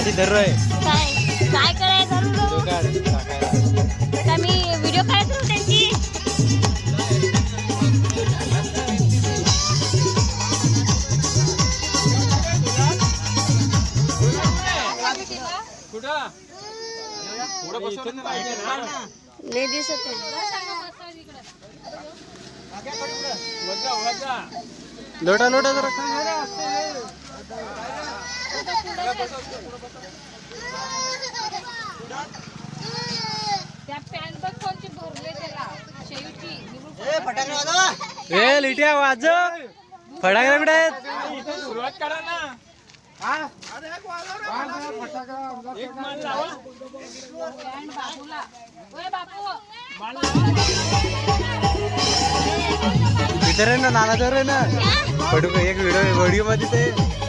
अशी धरू आहे काय करायचं मी व्हिडिओ काढत होतो त्यांची नाही दिसत लोटा लोटा जरा ए लिट्या वाजव फटाकडे कुठे आहेत सुरुवात करा ना इतर आहे ना नाना जर आहे ना एक व्हिडिओ मध्ये ते